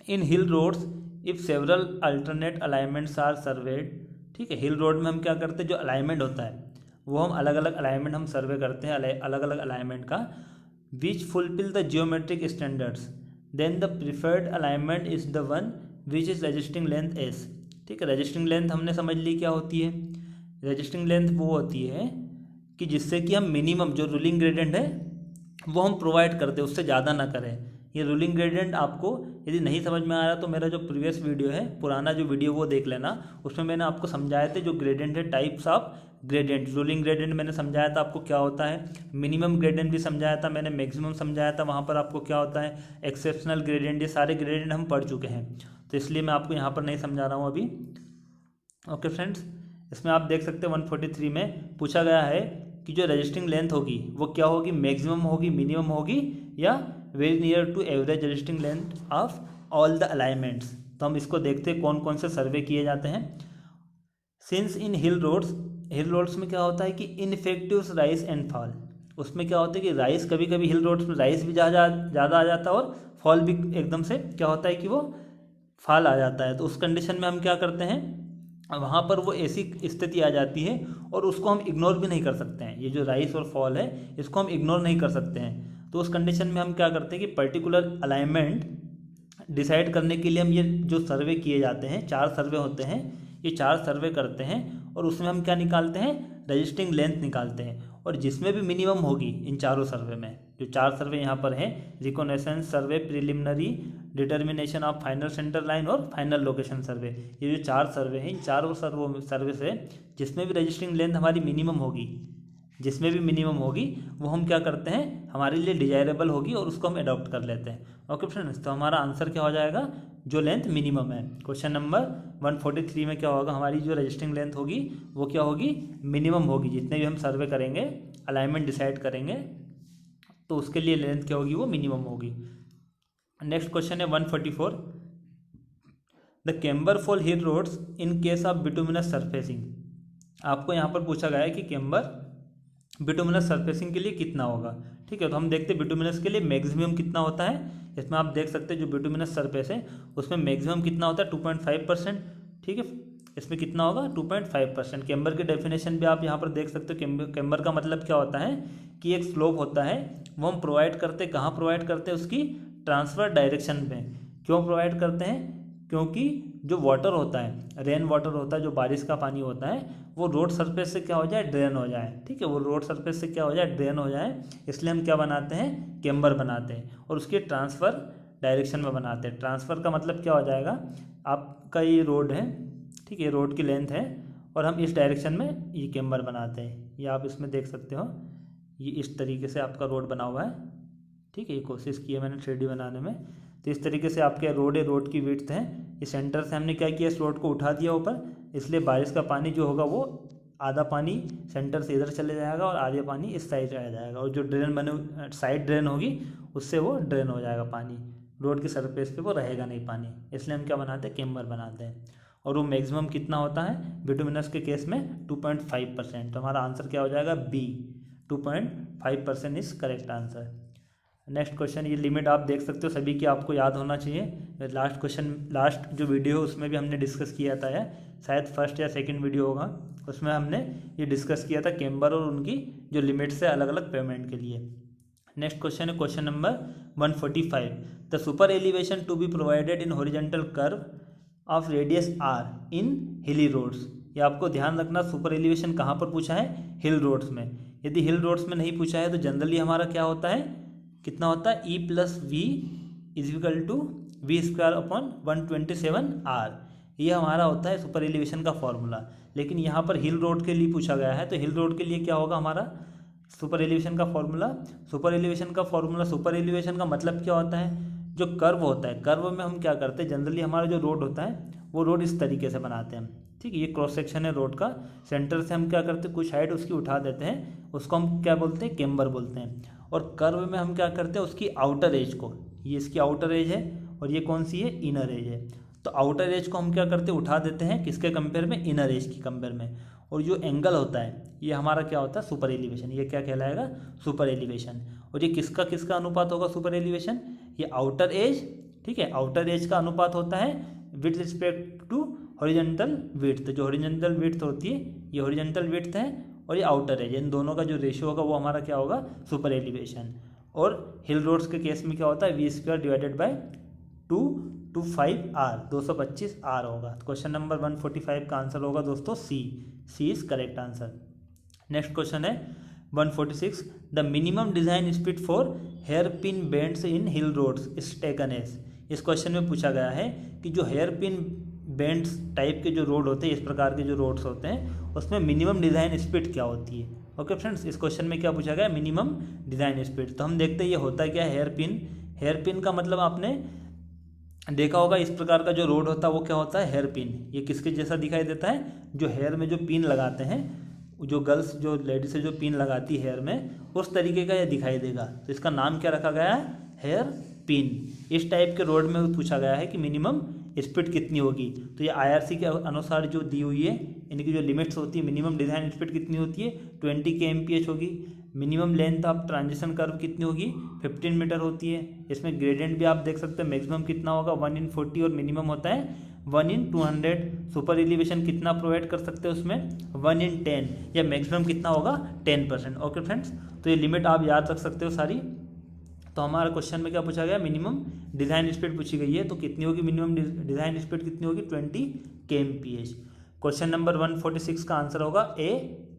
in hill roads if several alternate alignments are surveyed, ठीक है। हिल रोड में हम क्या करते हैं, जो अलाइनमेंट होता है वो हम अलग अलग अलाइनमेंट हम सर्वे करते हैं, अलग अलग अलाइनमेंट का, which fulfill the geometric standards then the preferred alignment is the one which is resisting length S, ठीक है। रजिस्टिंग लेंथ हमने समझ ली क्या होती है। रजिस्टिंग लेंथ वो होती है कि जिससे कि हम मिनिमम जो रूलिंग ग्रेडियंट है वो हम प्रोवाइड करते हैं, उससे ज़्यादा ना करें। ये रूलिंग ग्रेडियंट आपको यदि नहीं समझ में आ रहा तो मेरा जो प्रीवियस वीडियो है, पुराना जो वीडियो वो देख लेना, उसमें मैंने आपको समझाए थे जो ग्रेडियंट है, types of gradient. Ruling gradient मैंने समझाया था आपको क्या होता है, मिनिमम ग्रेडियंट भी समझाया था मैंने, मैक्सिमम समझाया था वहाँ पर आपको क्या होता है, एक्सेप्शनल ग्रेडियंट, ये सारे ग्रेडियंट हम पढ़ चुके हैं, तो इसलिए मैं आपको यहाँ पर नहीं समझा रहा हूँ अभी। ओके फ्रेंड्स, इसमें आप देख सकते हैं 143 में पूछा गया है कि जो रजिस्टिंग लेंथ होगी वो क्या होगी, मैक्सिमम होगी, मिनिमम होगी, या very near to average resisting length of all the alignments. तो हम इसको देखते हैं कौन कौन से सर्वे किए जाते हैं। सिंस इन हिल रोड्स में क्या होता है कि इनफेक्टिव राइज एंड फॉल, उसमें क्या होता है कि राइस कभी कभी हिल रोड्स में राइस भी ज़्यादा आ जाता है और फॉल भी एकदम से क्या होता है कि वो फॉल आ जाता है। तो उस कंडीशन में हम क्या करते हैं, वहाँ पर वो ऐसी स्थिति आ जाती है और उसको हम इग्नोर भी नहीं कर सकते हैं। ये जो राइस और फॉल है इसको हम इग्नोर नहीं कर सकते हैं। तो उस कंडीशन में हम क्या करते हैं कि पर्टिकुलर अलाइनमेंट डिसाइड करने के लिए हम ये जो सर्वे किए जाते हैं, 4 सर्वे होते हैं, ये 4 सर्वे करते हैं और उसमें हम क्या निकालते हैं, रजिस्टिंग लेंथ निकालते हैं। और जिसमें भी मिनिमम होगी इन चारों सर्वे में, जो 4 सर्वे यहाँ पर हैं, reconnaissance survey, preliminary, determination of final centre line और फाइनल लोकेशन सर्वे, ये जो 4 सर्वे हैं, इन चारों सर्वे से जिसमें भी रजिस्टिंग लेंथ हमारी मिनिमम होगी, जिसमें भी मिनिमम होगी वो हम क्या करते हैं, हमारे लिए डिजायरेबल होगी और उसको हम अडॉप्ट कर लेते हैं। ओके फ्रेंड्स, तो हमारा आंसर क्या हो जाएगा, जो लेंथ मिनिमम है। क्वेश्चन नंबर 143 में क्या होगा, हमारी जो रजिस्टिंग लेंथ होगी वो क्या होगी, मिनिमम होगी। जितने भी हम सर्वे करेंगे, अलाइनमेंट डिसाइड करेंगे, तो उसके लिए लेंथ क्या होगी, वो मिनिमम होगी। नेक्स्ट क्वेश्चन है 144, the camber for hill roads in case of bituminous surfacing. आपको यहाँ पर पूछा गया है कि कैम्बर बिटुमिनस सरफेसिंग के लिए कितना होगा। ठीक है, तो हम देखते हैं बिटुमिनस के लिए मैक्सिमम कितना होता है। इसमें आप देख सकते हैं जो बिटुमिनस सरफेस है उसमें मैक्सिमम कितना होता है, 2.5%। ठीक है, इसमें कितना होगा, 2.5%। कैम्बर की डेफिनेशन भी आप यहाँ पर देख सकते हो। कैम्बर का मतलब क्या होता है कि एक स्लोप होता है, वो हम प्रोवाइड करते, कहाँ प्रोवाइड करते हैं, उसकी ट्रांसफर डायरेक्शन में। क्यों प्रोवाइड करते हैं, क्योंकि जो वाटर होता है, रेन वाटर होता है, जो बारिश का पानी होता है, वो रोड सरफेस से क्या हो जाए, ड्रेन हो जाए। ठीक है, वो रोड सरफेस से क्या हो जाए, ड्रेन हो जाए, इसलिए हम क्या बनाते हैं, कैम्बर बनाते हैं और उसकी ट्रांसफ़र डायरेक्शन में बनाते हैं। ट्रांसफ़र का मतलब क्या हो जाएगा, आपका ये रोड है, ठीक है, रोड की लेंथ है और हम इस डायरेक्शन में ये कैम्बर बनाते हैं। ये आप इसमें देख सकते हो, ये इस तरीके से आपका रोड बना हुआ है। ठीक है, ये कोशिश की है मैंने 3D बनाने में। तो इस तरीके से आपके रोड है, रोड की विड्थ है, इस सेंटर से हमने क्या किया, इस रोड को उठा दिया ऊपर, इसलिए बारिश का पानी जो होगा वो आधा पानी सेंटर से इधर चले जाएगा और आधा पानी इस साइड आ जाएगा, और जो ड्रेन बने साइड ड्रेन होगी उससे वो ड्रेन हो जाएगा पानी, रोड की सरफेस पे वो रहेगा नहीं पानी। इसलिए हम क्या बनाते हैं, कैम्बर बनाते हैं। और वो मैक्सिमम कितना होता है बिटुमिनस के केस में, 2.5%। तो हमारा आंसर क्या हो जाएगा, B, 2.5% is correct answer. Next question, ये लिमिट आप देख सकते हो, सभी की आपको याद होना चाहिए। लास्ट क्वेश्चन, लास्ट जो वीडियो है उसमें भी हमने डिस्कस किया था, या शायद फर्स्ट या सेकंड वीडियो होगा, उसमें हमने ये डिस्कस किया था कैम्बर और उनकी जो लिमिट्स है अलग अलग पेमेंट के लिए। नेक्स्ट क्वेश्चन है question number 145, the super elevation to be provided in horizontal curve of radius R in hilly roads. ये आपको ध्यान रखना, सुपर एलिवेशन कहाँ पर पूछा है, हिल रोड्स में। यदि हिल रोड्स में नहीं पूछा है तो जनरली हमारा क्या होता है, कितना होता है, E + V = V²/127R। ये हमारा होता है सुपर एलिवेशन का फॉर्मूला। लेकिन यहाँ पर हिल रोड के लिए पूछा गया है, तो हिल रोड के लिए क्या होगा हमारा सुपर एलिवेशन का फॉर्मूला। सुपर एलिवेशन का मतलब क्या होता है, जो कर्व होता है, कर्व में हम क्या करते हैं, जनरली हमारा जो रोड होता है वो रोड इस तरीके से बनाते हैं। ठीक है, ये क्रॉस सेक्शन है रोड का, सेंटर से हम क्या करते हैं, कुछ हाइट उसकी उठा देते हैं, उसको हम क्या बोलते हैं, कैम्बर बोलते हैं। और कर्व में हम क्या करते हैं, उसकी आउटर एज को, ये इसकी आउटर एज है और ये कौन सी है, इनर एज है। तो आउटर एज को हम क्या करते हैं, उठा देते हैं, किसके कंपेयर में, इनर एज की कंपेयर में। और जो एंगल होता है ये हमारा क्या होता है, सुपर एलिवेशन। ये क्या कहलाएगा, सुपर एलिवेशन। और ये किसका किसका अनुपात होगा, सुपर एलिवेशन, ये आउटर एज, ठीक है, आउटर एज का अनुपात होता है with respect to horizontal width. जो हॉरिजॉन्टल विड्थ होती है, ये हॉरिजॉन्टल विड्थ है और ये आउटर एज, इन दोनों का जो रेशियो होगा वो हमारा क्या होगा, सुपर एलिवेशन। और हिल रोड्स के केस में क्या होता है, V² / 225R, 225R होगा। क्वेश्चन नंबर 145 का आंसर होगा दोस्तों C is correct answer. Next question है 146 the minimum design speed for hairpin bends in hill roads is taken as. इस क्वेश्चन में पूछा गया है कि जो हेयर पिन बेंड्स टाइप के जो रोड होते हैं, इस प्रकार के जो रोड्स होते हैं, उसमें मिनिमम डिज़ाइन स्पीड क्या होती है। ओके फ्रेंड्स, इस क्वेश्चन में क्या पूछा गया है, मिनिमम डिज़ाइन स्पीड। तो हम देखते हैं ये होता क्या है, हेयर पिन। हेयर पिन का मतलब आपने देखा होगा, इस प्रकार का जो रोड होता है वो क्या होता है, हेयर पिन। ये किसके जैसा दिखाई देता है, जो हेयर में जो पिन लगाते हैं, जो गर्ल्स जो लेडीज से जो पिन लगाती है हेयर में, उस तरीके का ये दिखाई देगा। तो इसका नाम क्या रखा गया है, हेयर पिन। इस टाइप के रोड में पूछा गया है कि मिनिमम स्पीड कितनी होगी। तो ये IRC के अनुसार जो दी हुई है, इनकी जो लिमिट्स होती है, मिनिमम डिज़ाइन स्पीड कितनी होती है, 20 kmph होगी। Minimum length of transition curve कितनी होगी, 15 मीटर होती है। इसमें ग्रेडियंट भी आप देख सकते हैं, मैक्सिमम कितना होगा 1/40 और मिनिमम होता है 1/200। सुपर एलिवेशन कितना प्रोवाइड कर सकते हैं उसमें, 1/10, या मैक्सिमम कितना होगा 10%। ओके फ्रेंड्स, तो ये लिमिट आप याद रख सकते हो सारी। तो हमारा क्वेश्चन में क्या पूछा गया, मिनिमम डिज़ाइन स्पीड पूछी गई है। तो कितनी होगी मिनिमम डिज़ाइन स्पीड, कितनी होगी 20 kmph। क्वेश्चन नंबर 146 का आंसर होगा A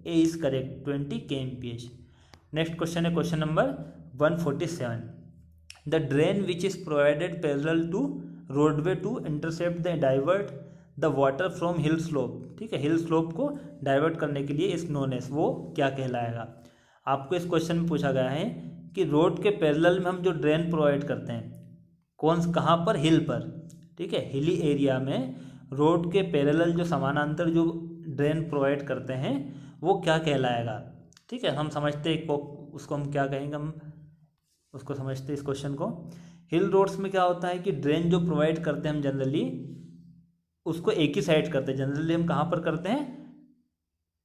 is correct, 20 kmph। Next question है question number 147 the drain which is provided parallel to roadway to intercept the divert the water from hill slope. ठीक है, hill slope को divert करने के लिए इस नोन एस, वो क्या कहलाएगा। आपको इस क्वेश्चन में पूछा गया है कि रोड के पैरेलल में हम जो ड्रेन प्रोवाइड करते हैं, कहाँ पर, हिल पर। ठीक है, हिली एरिया में रोड के पैरेलल जो समानांतर जो ड्रेन प्रोवाइड करते हैं वो क्या कहलाएगा। ठीक है, हम समझते हैं उसको हम क्या कहेंगे, हम उसको समझते हैं इस क्वेश्चन को। हिल रोड्स में क्या होता है कि ड्रेन जो प्रोवाइड करते हैं हम जनरली उसको एक ही साइड करते हैं। जनरली हम कहाँ पर करते हैं,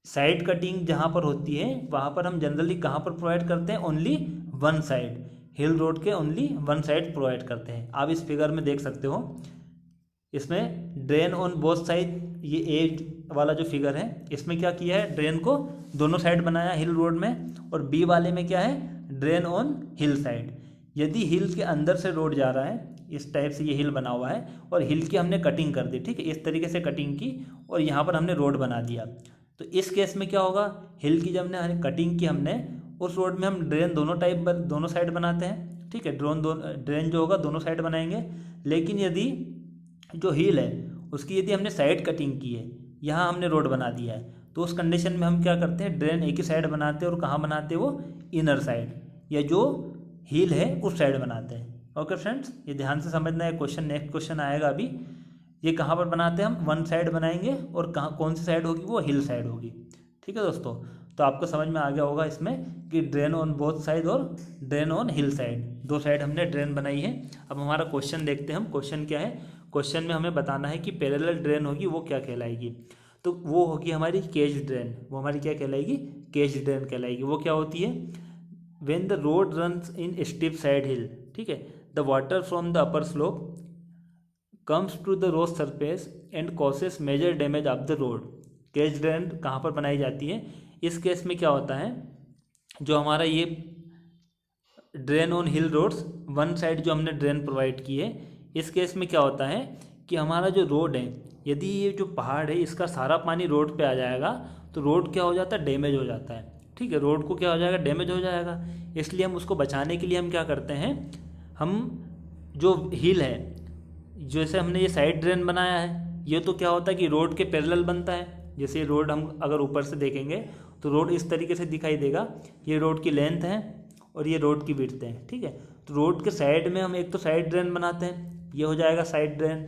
साइड कटिंग जहाँ पर होती है वहाँ पर हम जनरली कहाँ पर प्रोवाइड करते हैं, ओनली वन साइड। हिल रोड के ओनली वन साइड प्रोवाइड करते हैं। आप इस फिगर में देख सकते हो, इसमें ड्रेन ऑन बोथ साइड, ये ए वाला जो फिगर है इसमें क्या किया है, ड्रेन को दोनों साइड बनाया हिल रोड में, और बी वाले में क्या है, ड्रेन ऑन हिल साइड। यदि हिल के अंदर से रोड जा रहा है, इस टाइप से ये हिल बना हुआ है और हिल की हमने कटिंग कर दी, ठीक है, इस तरीके से कटिंग की और यहाँ पर हमने रोड बना दिया, तो इस केस में क्या होगा, हिल की जब हमने कटिंग की हमने, उस रोड में हम ड्रेन दोनों साइड बनाते हैं। ठीक है, ड्रेन जो होगा दोनों साइड बनाएंगे। लेकिन यदि जो हिल है उसकी यदि हमने साइड कटिंग की है, यहाँ हमने रोड बना दिया है, तो उस कंडीशन में हम क्या करते हैं, ड्रेन एक ही साइड बनाते हैं और कहाँ बनाते हैं, वो इनर साइड या जो हिल है उस साइड बनाते हैं। ओके फ्रेंड्स, ये ध्यान से समझना है क्वेश्चन। नेक्स्ट क्वेश्चन आएगा अभी, ये कहाँ पर बनाते हैं हम, वन साइड बनाएंगे और कौन सी साइड होगी, वो हिल साइड होगी। ठीक है दोस्तों, तो आपको समझ में आ गया होगा इसमें कि ड्रेन ऑन बोथ साइड और ड्रेन ऑन हिल साइड, दो साइड हमने ड्रेन बनाई है। अब हमारा क्वेश्चन देखते हैं हम, क्वेश्चन क्या है। क्वेश्चन में हमें बताना है कि पैरेलल ड्रेन होगी वो क्या कहलाएगी, तो वो होगी हमारी केज ड्रेन। वो हमारी क्या कहलाएगी, केज ड्रेन कहलाएगी। वो क्या होती है, when the road runs in steep side hill, ठीक है, the water from the upper slope comes to the road surface and causes major damage of the road. Catch drain कहाँ पर बनाई जाती है, इस केस में क्या होता है, जो हमारा ये drain on hill roads, one side जो हमने ड्रेन प्रोवाइड की है, इस केस में क्या होता है कि हमारा जो रोड है, यदि ये जो पहाड़ है इसका सारा पानी रोड पे आ जाएगा तो रोड क्या हो जाता है, डैमेज हो जाता है। ठीक है, रोड को क्या हो जाएगा, डैमेज हो जाएगा। इसलिए हम उसको बचाने के लिए हम क्या करते हैं, हम जो हिल है, जैसे हमने ये साइड ड्रेन बनाया है, ये तो क्या होता है कि रोड के पैरेलल बनता है। जैसे ये रोड हम अगर ऊपर से देखेंगे तो रोड इस तरीके से दिखाई देगा, ये रोड की लेंथ है और ये रोड की विड्थ है। ठीक है, तो रोड के साइड में हम एक तो साइड ड्रेन बनाते हैं, ये हो जाएगा साइड ड्रेन।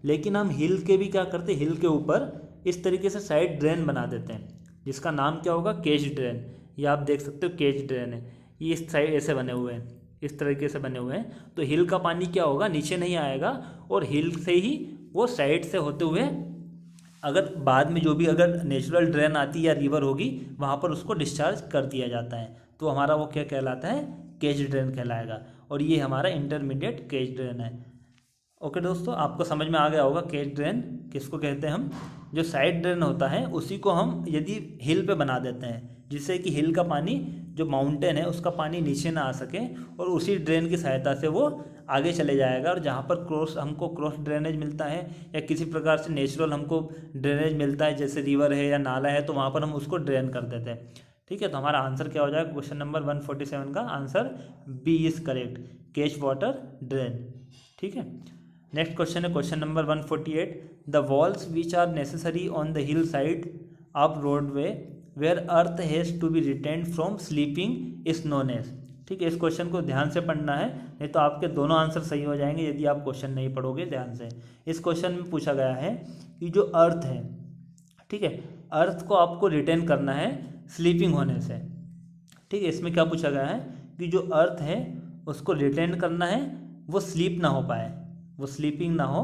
लेकिन हम हिल के भी क्या करते हैं, हिल के ऊपर इस तरीके से साइड ड्रेन बना देते हैं, जिसका नाम क्या होगा, केज ड्रेन। ये आप देख सकते हो केज ड्रेन है, ये इस साइड ऐसे बने हुए हैं, इस तरीके से बने हुए हैं। तो हिल का पानी क्या होगा, नीचे नहीं आएगा और हिल से ही वो साइड से होते हुए, अगर बाद में जो भी अगर नेचुरल ड्रेन आती या रिवर होगी वहाँ पर उसको डिस्चार्ज कर दिया जाता है। तो हमारा वो क्या कहलाता है, केज ड्रेन कहलाएगा। और ये हमारा इंटरमीडिएट केज ड्रेन है। ओके दोस्तों, आपको समझ में आ गया होगा केज ड्रेन किसको कहते हैं हम। जो साइड ड्रेन होता है उसी को हम यदि हिल पे बना देते हैं, जिससे कि हिल का पानी, जो माउंटेन है उसका पानी नीचे ना आ सके और उसी ड्रेन की सहायता से वो आगे चले जाएगा। और जहाँ पर हमको क्रॉस ड्रेनेज मिलता है या किसी प्रकार से नेचुरल हमको ड्रेनेज मिलता है, जैसे रिवर है या नाला है, तो वहाँ पर हम उसको ड्रेन कर देते हैं। ठीक है, तो हमारा आंसर क्या हो जाएगा क्वेश्चन नंबर 147 का answer B is correct, catch water drain. ठीक है, नेक्स्ट क्वेश्चन है question number 148, the walls which are necessary on the hill side of roadway where earth has to be retained from sleeping is known as. ठीक है, इस question को ध्यान से पढ़ना है, नहीं तो आपके दोनों आंसर सही हो जाएंगे यदि आप क्वेश्चन नहीं पढ़ोगे ध्यान से। इस क्वेश्चन में पूछा गया है कि जो अर्थ है, ठीक है, अर्थ को आपको रिटेन करना है स्लीपिंग होने से। ठीक है, इसमें क्या पूछा गया है कि जो अर्थ है उसको रिटेन करना है, वो स्लीप ना हो पाए, वो स्लीपिंग ना हो,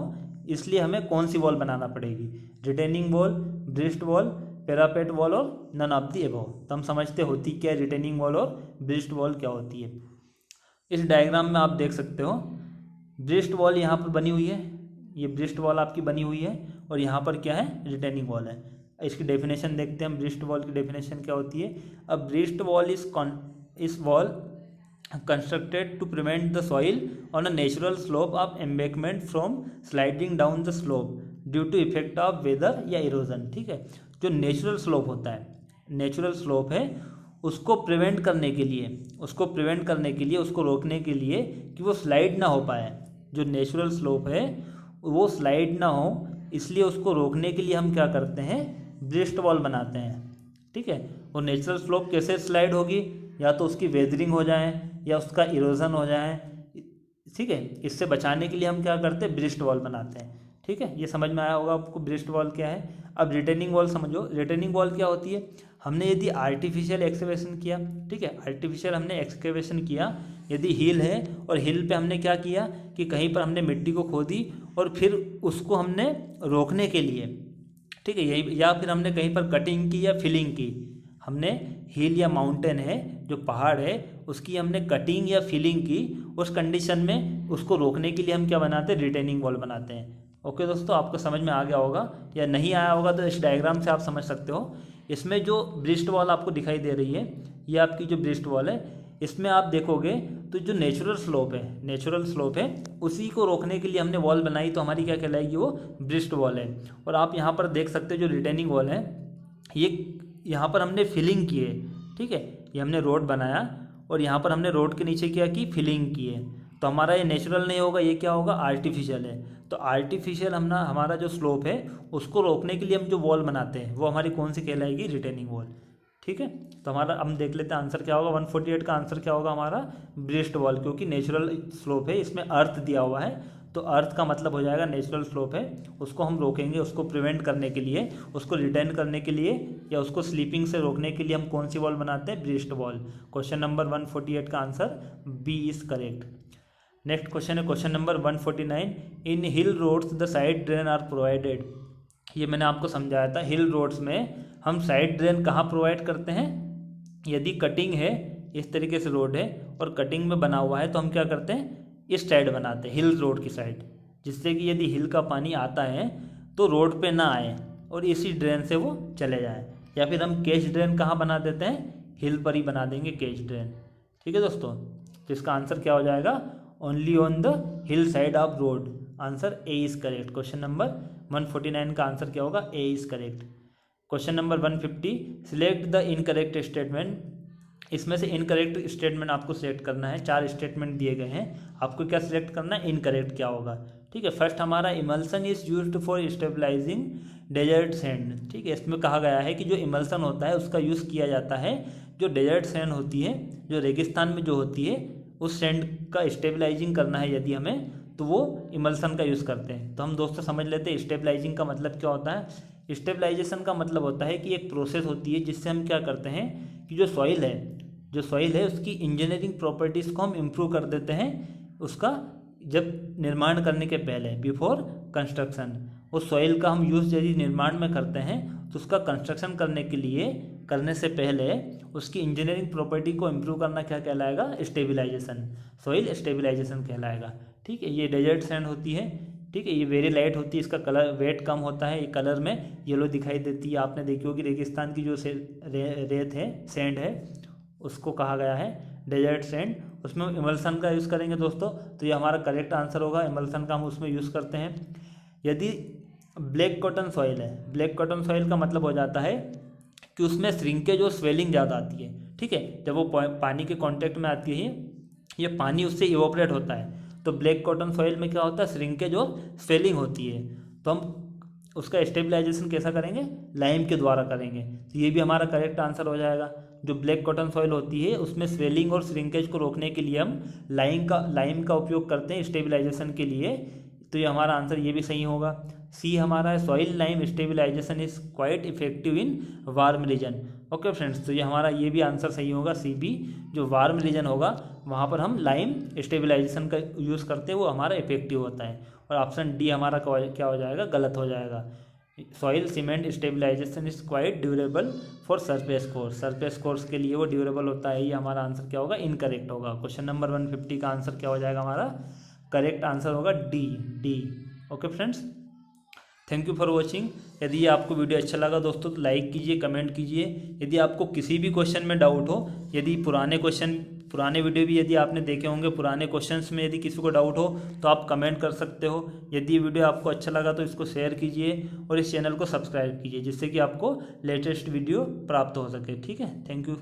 इसलिए हमें कौन सी वॉल बनाना पड़ेगी, retaining wall, breast wall, parapet wall और नन ऑफ दी अबव। तो हम समझते होती क्या है रिटेनिंग वॉल और ब्रिस्ट वॉल क्या होती है। इस डायग्राम में आप देख सकते हो ब्रिस्ट वॉल यहाँ पर बनी हुई है, ये ब्रिस्ट वॉल आपकी बनी हुई है, और यहाँ पर क्या है रिटेनिंग वॉल है। इसकी डेफिनेशन देखते हैं, ब्रिस्ट वॉल की डेफिनेशन क्या होती है। अब breast wall is wall constructed to prevent the soil on a natural slope of embankment from sliding down the slope due to effect of weather या इरोजन। ठीक है, जो नेचुरल स्लोप होता है, नेचुरल स्लोप है, उसको प्रिवेंट करने के लिए, उसको रोकने के लिए कि वो स्लाइड ना हो पाए, जो नेचुरल स्लोप है वो स्लाइड ना हो, इसलिए उसको रोकने के लिए हम क्या करते हैं, ब्रिस्ट वॉल बनाते हैं। ठीक है, और नेचुरल स्लोप कैसे स्लाइड होगी, या तो उसकी वेदरिंग हो जाए या उसका इरोजन हो जाए। ठीक है, इससे बचाने के लिए हम क्या करते हैं, ब्रिस्ट वॉल बनाते हैं। ठीक है, ये समझ में आया होगा आपको ब्रिस्ट वॉल क्या है। अब रिटेनिंग वॉल समझो, रिटेनिंग वॉल क्या होती है। हमने यदि आर्टिफिशियल एक्सकेवेशन किया, ठीक है, आर्टिफिशियल हमने एक्सकेवेशन किया, यदि हिल है और हिल पे हमने क्या किया कि कहीं पर हमने मिट्टी को खोदी और फिर उसको हमने रोकने के लिए, ठीक है, यही, या फिर हमने कहीं पर कटिंग की या फिलिंग की, हमने हिल या माउंटेन है जो पहाड़ है उसकी हमने कटिंग या फिलिंग की, उस कंडीशन में उसको रोकने के लिए हम क्या बनाते हैं, रिटेनिंग वॉल बनाते हैं। ओके दोस्तों, आपको समझ में आ गया होगा, या नहीं आया होगा तो इस डायग्राम से आप समझ सकते हो। इसमें जो ब्रिस्ट वॉल आपको दिखाई दे रही है, ये आपकी जो ब्रिस्ट वॉल है, इसमें आप देखोगे तो जो नेचुरल स्लोप है उसी को रोकने के लिए हमने वॉल बनाई, तो हमारी क्या कहलाएगी, वो ब्रिस्ट वॉल है। और आप यहाँ पर देख सकते हो जो रिटेनिंग वॉल है, ये यहाँ पर हमने फिलिंग की है। ठीक है, ये हमने रोड बनाया और यहाँ पर हमने रोड के नीचे क्या की, फिलिंग की है, तो हमारा ये नेचुरल नहीं होगा, ये क्या होगा, आर्टिफिशियल है। तो आर्टिफिशियल हमारा जो स्लोप है उसको रोकने के लिए हम जो वॉल बनाते हैं वो हमारी कौन सी कहलाएगी, रिटेनिंग वॉल। ठीक है, तो हमारा हम देख लेते हैं आंसर क्या होगा, 148 का आंसर क्या होगा हमारा, ब्रिस्ट वॉल, क्योंकि नेचुरल स्लोप है, इसमें अर्थ दिया हुआ है, तो अर्थ का मतलब हो जाएगा नेचुरल स्लोप है, उसको हम रोकेंगे, उसको प्रिवेंट करने के लिए, उसको रिटेन करने के लिए, या उसको स्लीपिंग से रोकने के लिए हम कौन सी वॉल बनाते हैं, ब्रिस्ट वॉल। क्वेश्चन नंबर 148 का answer B is correct. Next question है question number 149, in hill roads the side drain are provided. ये मैंने आपको समझाया था, हिल रोड्स में हम साइड ड्रेन कहाँ प्रोवाइड करते हैं, यदि कटिंग है, इस तरीके से रोड है और कटिंग में बना हुआ है, तो हम क्या करते हैं, इस साइड बनाते हैं, हिल रोड की साइड, जिससे कि यदि हिल का पानी आता है तो रोड पे ना आए और इसी ड्रेन से वो चले जाए। या फिर हम कैच ड्रेन कहाँ बना देते हैं, हिल पर ही बना देंगे कैच ड्रेन। ठीक है दोस्तों, तो इसका आंसर क्या हो जाएगा, only on the hill side of road. Answer A is correct. Question number 149 का आंसर क्या होगा, A is correct. Question number 150, select the incorrect statement. इसमें से इनकरेक्ट स्टेटमेंट आपको सिलेक्ट करना है, 4 स्टेटमेंट दिए गए हैं, आपको क्या सिलेक्ट करना है, इनकरेक्ट क्या होगा। ठीक है, फर्स्ट हमारा emulsion is used for stabilising desert sand. ठीक है, इसमें कहा गया है कि जो इमल्सन होता है उसका यूज़ किया जाता है जो डेजर्ट सैंड होती है, जो रेगिस्तान में जो होती है, उस सैंड का स्टेबलाइजिंग करना है यदि हमें, तो वो इमल्सन का यूज़ करते हैं। तो हम दोस्तों समझ लेते हैं स्टेबलाइजिंग का मतलब क्या होता है। स्टेबलाइजेशन का मतलब होता है कि एक प्रोसेस होती है जिससे हम क्या करते हैं कि जो सॉइल है उसकी इंजीनियरिंग प्रॉपर्टीज़ को हम इम्प्रूव कर देते हैं, उसका जब निर्माण करने के पहले, बिफोर कंस्ट्रक्शन। उस सॉइल का हम यूज़ यदि निर्माण में करते हैं तो उसका कंस्ट्रक्शन करने से पहले उसकी इंजीनियरिंग प्रॉपर्टी को इम्प्रूव करना क्या कहलाएगा, स्टेबलाइजेशन, सॉइल स्टेबलाइजेशन कहलाएगा। ठीक है, ये डेजर्ट सैंड होती है। ठीक है, ये वेरी लाइट होती है, इसका कलर वेट कम होता है, ये कलर में येलो दिखाई देती है। आपने देखी होगी रेगिस्तान की जो रेत है, सैंड है, उसको कहा गया है डेजर्ट सैंड। उसमें हम इमल्सन का यूज़ करेंगे दोस्तों, तो ये हमारा करेक्ट आंसर होगा, इमल्सन का हम उसमें यूज़ करते हैं। यदि ब्लैक कॉटन सॉइल है, ब्लैक कॉटन सॉइल का मतलब हो जाता है कि उसमें श्रिंकेज और स्वेलिंग ज़्यादा आती है, ठीक है। जब वो पानी के कांटेक्ट में आती है, ये पानी उससे इवोपरेट होता है, तो ब्लैक कॉटन सॉइल में क्या होता है, श्रिंकेज और स्वेलिंग होती है। तो हम उसका स्टेबलाइजेशन कैसा करेंगे, लाइम के द्वारा करेंगे। तो ये भी हमारा करेक्ट आंसर हो जाएगा। जो ब्लैक कॉटन सॉइल होती है उसमें स्वेलिंग और श्रिंकेज को रोकने के लिए हम लाइम का उपयोग करते हैं स्टेबलाइजेशन के लिए। तो ये हमारा आंसर ये भी सही होगा। सी हमारा है, soil lime stabilisation is quite effective in warm region. Okay friends, तो ये हमारा ये भी आंसर सही होगा, सी बी। जो वार्म रीजन होगा वहाँ पर हम लाइम स्टेबलाइजेशन का यूज़ करते हैं, वो हमारा इफेक्टिव होता है। और ऑप्शन डी हमारा क्या हो जाएगा, गलत हो जाएगा। Soil cement stabilisation is quite durable for surface course, surface course के लिए वो ड्यूरेबल होता है। ये हमारा आंसर क्या होगा, इनकरेक्ट होगा। क्वेश्चन नंबर 150 का आंसर क्या हो जाएगा, हमारा करेक्ट आंसर होगा D. Okay friends, thank you for watching. यदि ये आपको वीडियो अच्छा लगा दोस्तों तो लाइक कीजिए, कमेंट कीजिए। यदि आपको किसी भी क्वेश्चन में डाउट हो, यदि पुराने वीडियो भी यदि आपने देखे होंगे, पुराने क्वेश्चंस में यदि किसी को डाउट हो तो आप कमेंट कर सकते हो। यदि ये वीडियो आपको अच्छा लगा तो इसको शेयर कीजिए और इस चैनल को सब्सक्राइब कीजिए, जिससे कि आपको लेटेस्ट वीडियो प्राप्त हो सके। ठीक है, थैंक यू।